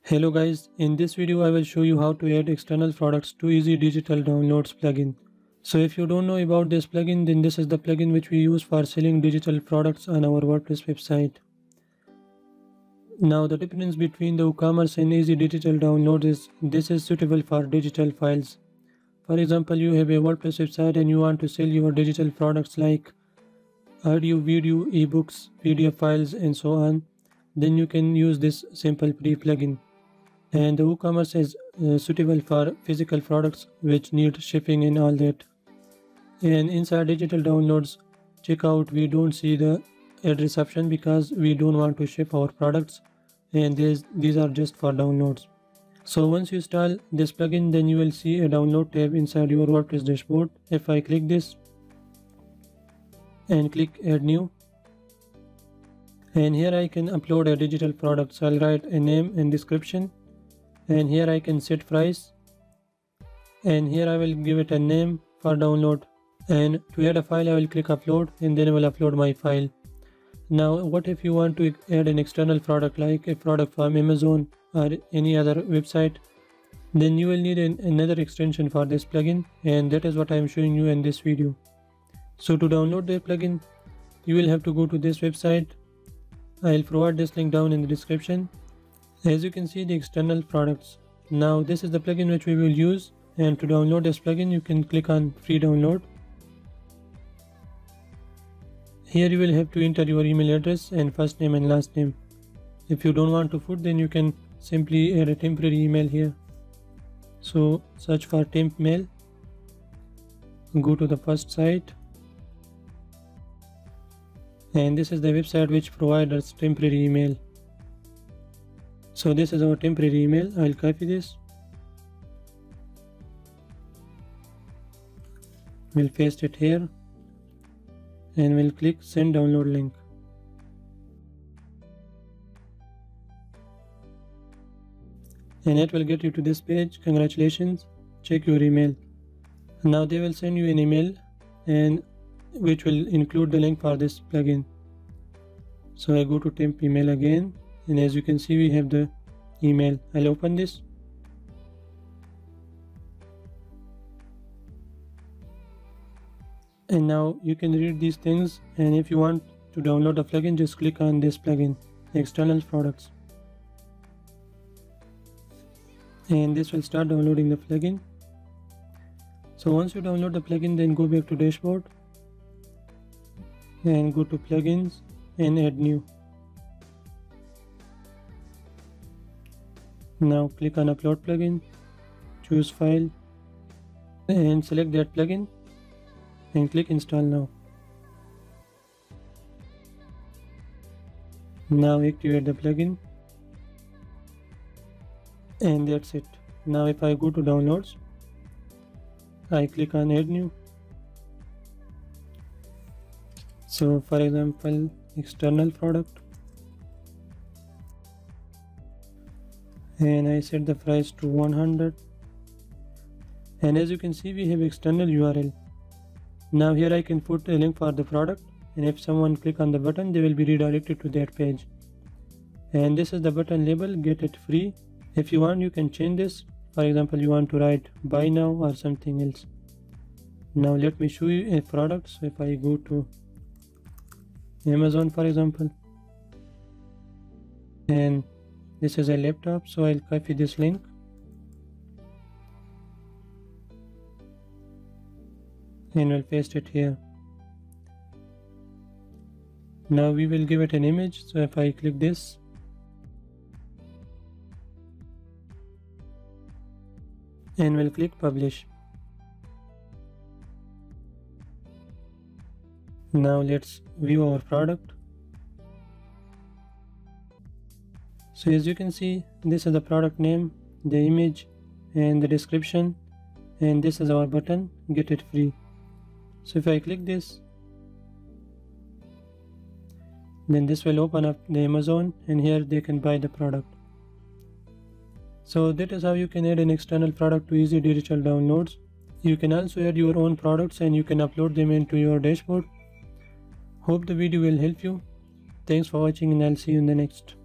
Hello guys, in this video I will show you how to add external products to Easy Digital Downloads plugin. So if you don't know about this plugin, then this is the plugin which we use for selling digital products on our WordPress website. Now the difference between the WooCommerce and Easy Digital Downloads is this is suitable for digital files. For example, you have a WordPress website and you want to sell your digital products like audio, video, ebooks, PDF files and so on. Then you can use this simple free plugin. And the WooCommerce is suitable for physical products which need shipping and all that. And inside digital downloads checkout, we don't see the address option because we don't want to ship our products, and these are just for downloads. So once you install this plugin, then you will see a download tab inside your WordPress dashboard. If I click this and click add new, and here I can upload a digital product. So I'll write a name and description, and here I can set price, and here I will give it a name for download, and to add a file I will click upload, and then I will upload my file. Now what if you want to add an external product like a product from Amazon or any other website? Then you will need another extension for this plugin, and that is what I am showing you in this video. So to download the plugin, you will have to go to this website. I'll provide this link down in the description. As you can see, the external products. Now this is the plugin which we will use, and to download this plugin you can click on free download. Here you will have to enter your email address and first name and last name. If you don't want to put, then you can simply add a temporary email here. So search for temp mail, go to the first site, and this is the website which provides us temporary email. So this is our temporary email. I'll copy this, we'll paste it here, and we'll click send download link. And it will get you to this page. Congratulations, check your email. Now they will send you an email, and which will include the link for this plugin. So I go to temp email again, and as you can see we have the email. I'll open this. And now you can read these things, and if you want to download a plugin, just click on this plugin, external products, and this will start downloading the plugin. So once you download the plugin, then go back to dashboard and go to plugins and add new. Now click on upload plugin, choose file and select that plugin and click install now. Now activate the plugin, and that's it. Now if I go to downloads, I click on add new. So for example, external product, and I set the price to 100, and as you can see we have external URL. Now here I can put a link for the product, and if someone click on the button, they will be redirected to that page. And this is the button label, get it free. If you want, you can change this. For example, you want to write buy now or something else. Now let me show you a product. So if I go to Amazon for example, and this is a laptop, so I'll copy this link and we'll paste it here. Now we will give it an image. So if I click this, and we'll click publish. Now let's view our product. So as you can see, this is the product name, the image and the description, and this is our button, get it free. So if I click this, then this will open up the Amazon, and here they can buy the product. So that is how you can add an external product to Easy Digital Downloads. You can also add your own products and you can upload them into your dashboard. Hope the video will help you. Thanks for watching, and I'll see you in the next.